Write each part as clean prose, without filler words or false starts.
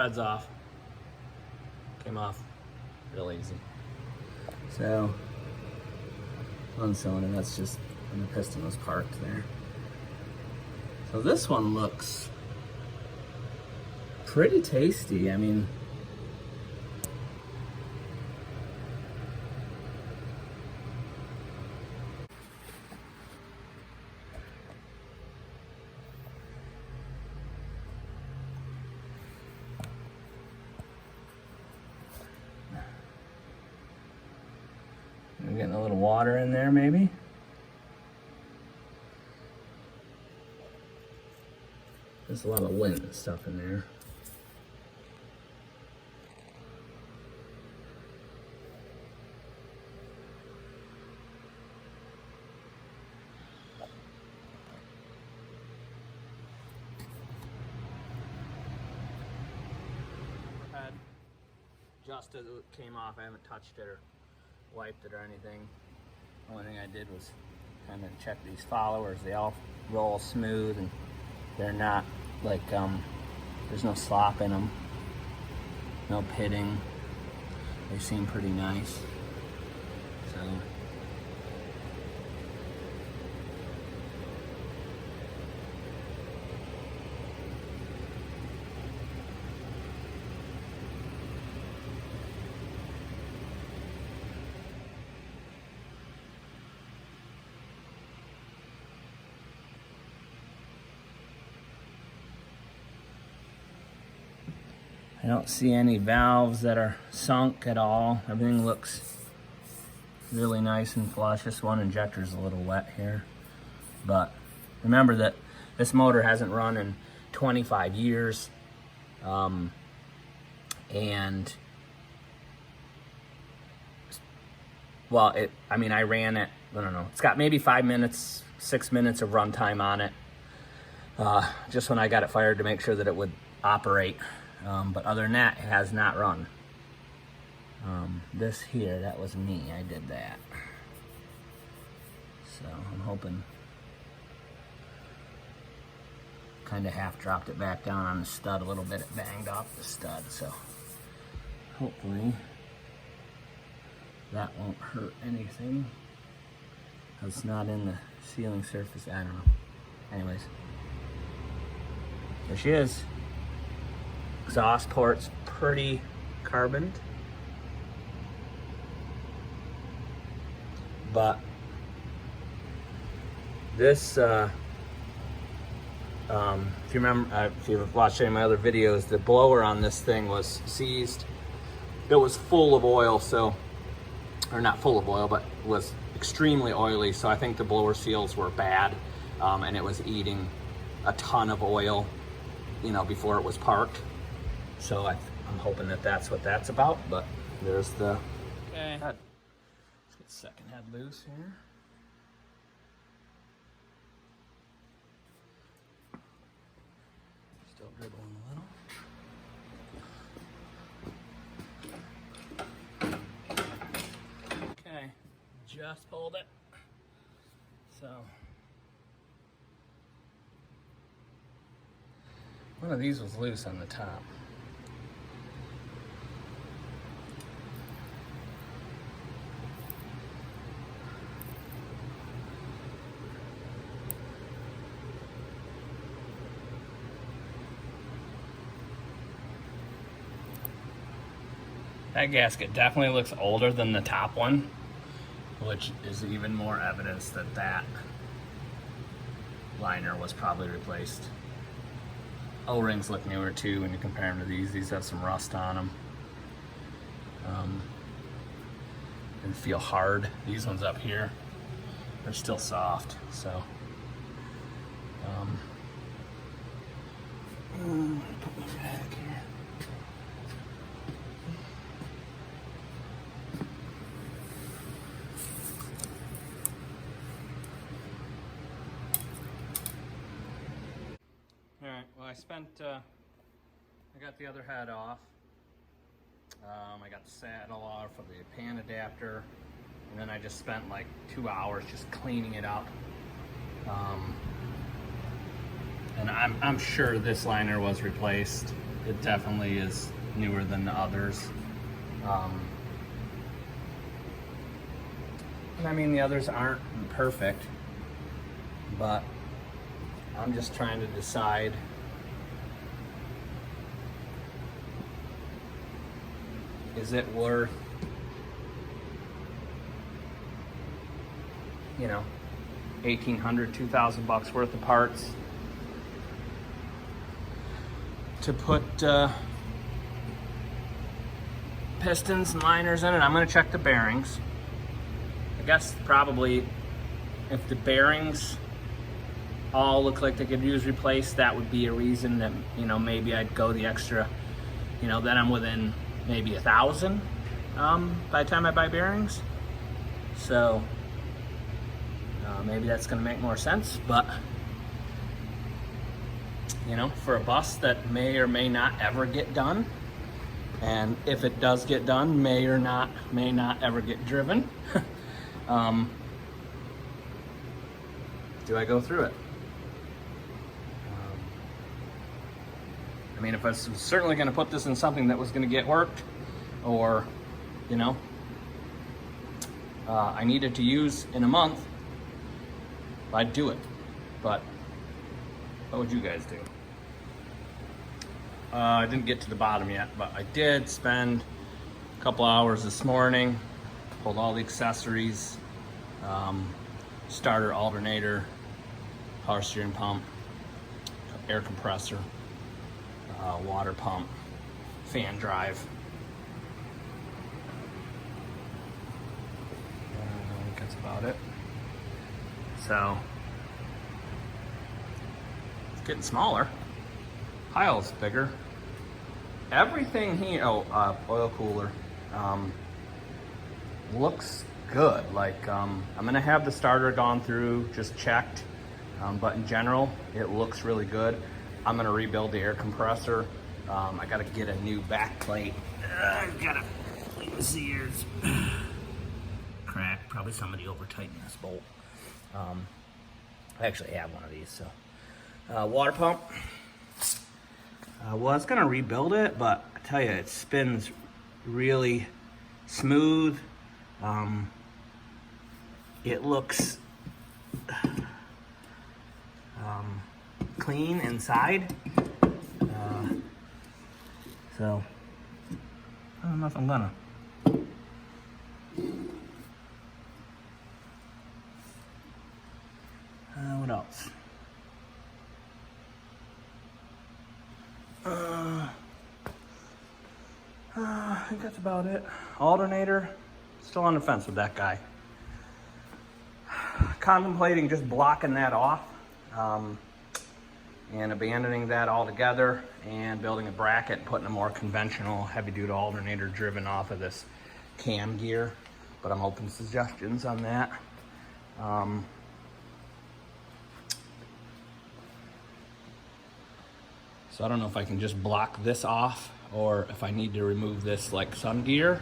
head's off. Came off real easy. So, one cylinder, that's just when the piston was parked there. So this one looks pretty tasty. I mean, we're getting a little water in there maybe. There's a lot of lint and stuff in there. Head, just as it came off, I haven't touched it or wiped it or anything. The only thing I did was kind of check these followers. They all roll smooth and they're not like, there's no slop in them, no pitting. They seem pretty nice. So, I don't see any valves that are sunk at all. Everything looks really nice and flush. This one injector's a little wet here. But remember that this motor hasn't run in 25 years. And, well, I ran it, I don't know. It's got maybe 5 minutes, 6 minutes of runtime on it. Just when I got it fired to make sure that it would operate. But other than that, it has not run. This here, that was me, I did that. So I'm hoping, kind of half dropped it back down on the stud a little bit, it banged off the stud, so hopefully that won't hurt anything. It's not in the sealing surface, I don't know. Anyways, there she is. Exhaust port's pretty carboned, but this, if you remember, if you've watched any of my other videos, the blower on this thing was seized. It was full of oil, so, or not full of oil, but was extremely oily. So I think the blower seals were bad, and it was eating a ton of oil, you know, before it was parked. So I'm hoping that that's what that's about, but there's the head. Let's get the second head loose here. Still dribbling a little. Okay, just pulled it. So one of these was loose on the top. That gasket definitely looks older than the top one, which is even more evidence that that liner was probably replaced. O-rings look newer too when you compare them to these. These have some rust on them. And feel hard. These ones up here, they're still soft, so. Put my back here. Alright, well I got the other head off. I got the saddle off of the pan adapter, and then I just spent like 2 hours just cleaning it up. And I'm sure this liner was replaced. it definitely is newer than the others. And I mean, the others aren't perfect, but I'm just trying to decide is it worth, you know, $1,800, $2,000 worth of parts to put pistons and liners in it. I'm gonna check the bearings. I guess probably if the bearings all look like they could use replaced, that would be a reason that, you know, maybe I'd go the extra, you know, then I'm within maybe 1,000 by the time I buy bearings. So maybe that's gonna make more sense, but you know, for a bus that may or may not ever get done, and if it does get done, may not ever get driven, do I go through it? I mean, if I was certainly going to put this in something that was going to get worked, or, you know, I needed to use in a month, I'd do it. But what would you guys do? I didn't get to the bottom yet, but I did spend a couple hours this morning, pulled all the accessories, starter, alternator, power steering pump, air compressor, water pump, fan drive. I think that's about it. So it's getting smaller. Pile's bigger. Everything here, oil cooler, looks good. Like, I'm gonna have the starter gone through, just checked, but in general, it looks really good. I'm gonna rebuild the air compressor. I gotta get a new back plate. I've gotta clean the sears. Cracked, probably somebody over tightened this bolt. I actually have one of these, so. Water pump. Well, I was gonna rebuild it, but I tell you, it spins really smooth. It looks clean inside. So I don't know if I'm gonna. What else? I think that's about it. Alternator, still on the fence with that guy. Contemplating just blocking that off and abandoning that altogether and building a bracket and putting a more conventional heavy-duty alternator driven off of this cam gear. But I'm open to suggestions on that. So I don't know if I can just block this off or if I need to remove this like some gear.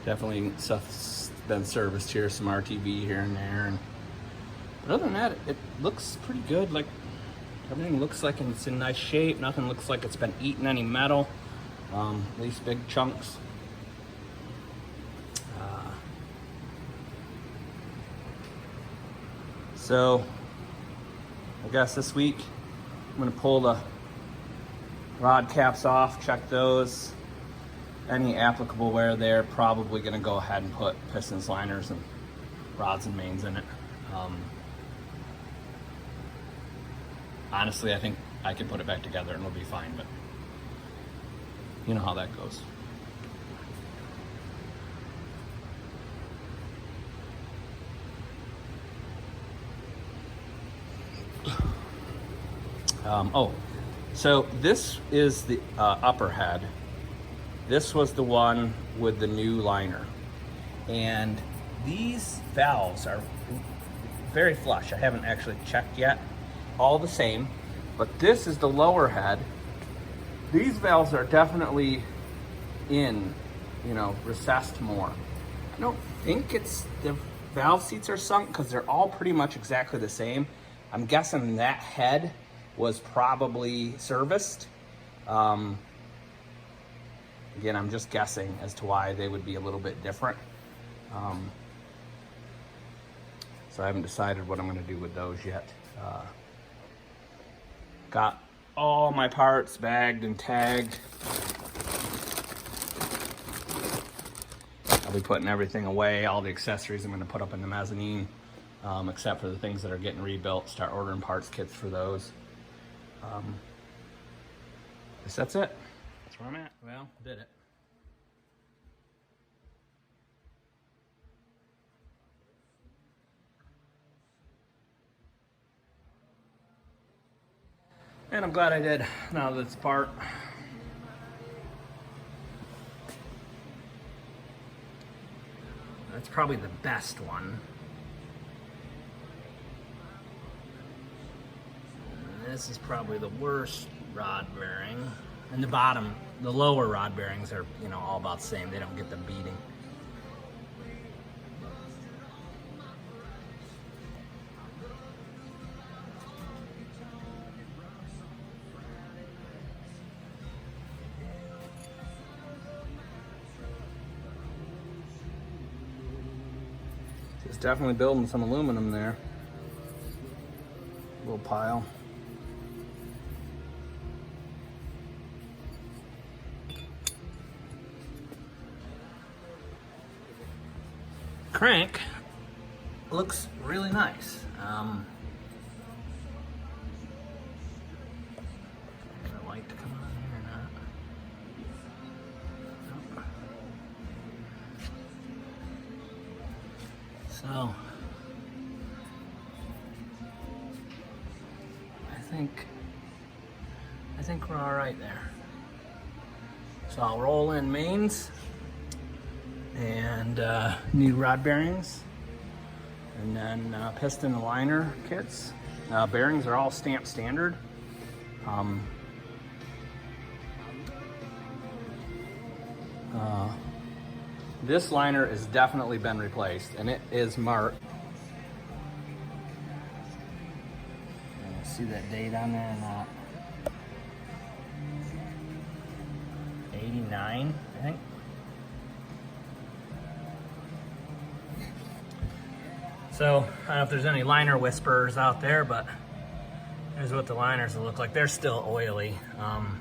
Definitely stuff's been serviced here, some RTV here and there. But other than that, it looks pretty good. Like, everything looks like it's in nice shape. Nothing looks like it's been eating any metal, at least big chunks. So I guess this week I'm gonna pull the rod caps off, check those. Any applicable wear there, probably gonna go ahead and put pistons, liners, and rods and mains in it. Honestly, I think I can put it back together and it'll be fine, but you know how that goes. So this is the upper head. This was the one with the new liner. And these valves are very flush. I haven't actually checked yet. All the same, but this is the lower head. These valves are definitely in, you know, recessed more. I don't think it's the valve seats are sunk because they're all pretty much exactly the same. I'm guessing that head was probably serviced. Again, I'm just guessing as to why they would be a little bit different. So I haven't decided what I'm going to do with those yet. Got all my parts bagged and tagged. I'll be putting everything away. All the accessories I'm going to put up in the mezzanine, except for the things that are getting rebuilt. Start ordering parts kits for those. Guess that's it. That's where I'm at. Well, did it. And I'm glad I did, now that it's apart. That's probably the best one. And this is probably the worst rod bearing. And the bottom, the lower rod bearings are, you know, all about the same. They don't get the beating. It's definitely building some aluminum there. Little pile. Crank looks really nice. Is the light to come on here or not? Nope. So I think we're all right there. So I'll roll in mains and new rod bearings, and then piston and liner kits. Bearings are all stamped standard. This liner has definitely been replaced, and it is marked. See that date on there or not? 89, I think. So, I don't know if there's any liner whisperers out there, but here's what the liners will look like. They're still oily. I'm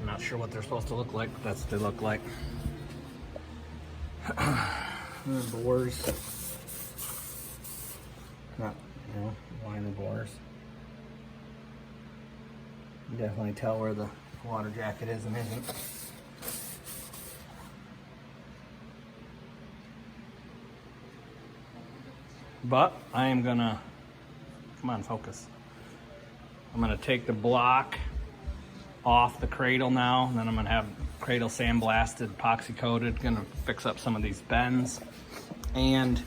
not sure what they're supposed to look like, but that's what they look like. The bores. Not, you know, liner bores. You can definitely tell where the water jacket is and isn't. But I am gonna, come on, focus. I'm gonna take the block off the cradle now, and then I'm gonna have cradle sandblasted, epoxy coated. Gonna fix up some of these bends and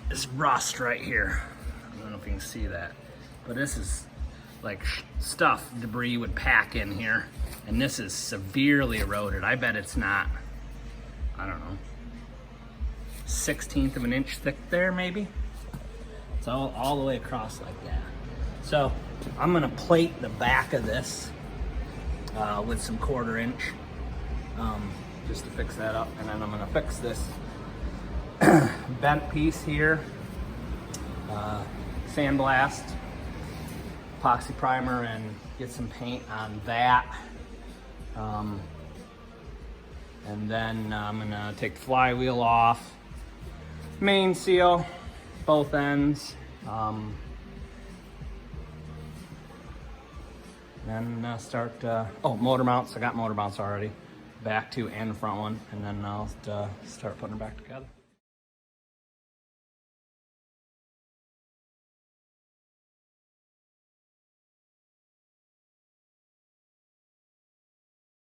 this rust right here. I don't know if you can see that, but this is like stuff, debris would pack in here, and this is severely eroded. I bet it's not, I don't know, 1/16 of an inch thick there maybe. It's all the way across like that. So I'm gonna plate the back of this with some 1/4 inch just to fix that up, and then I'm gonna fix this bent piece here, sandblast, epoxy primer, and get some paint on that. And then I'm gonna take the flywheel off, main seal both ends, then start, motor mounts. I got motor mounts already, back to and front one, and then I'll start putting them back together.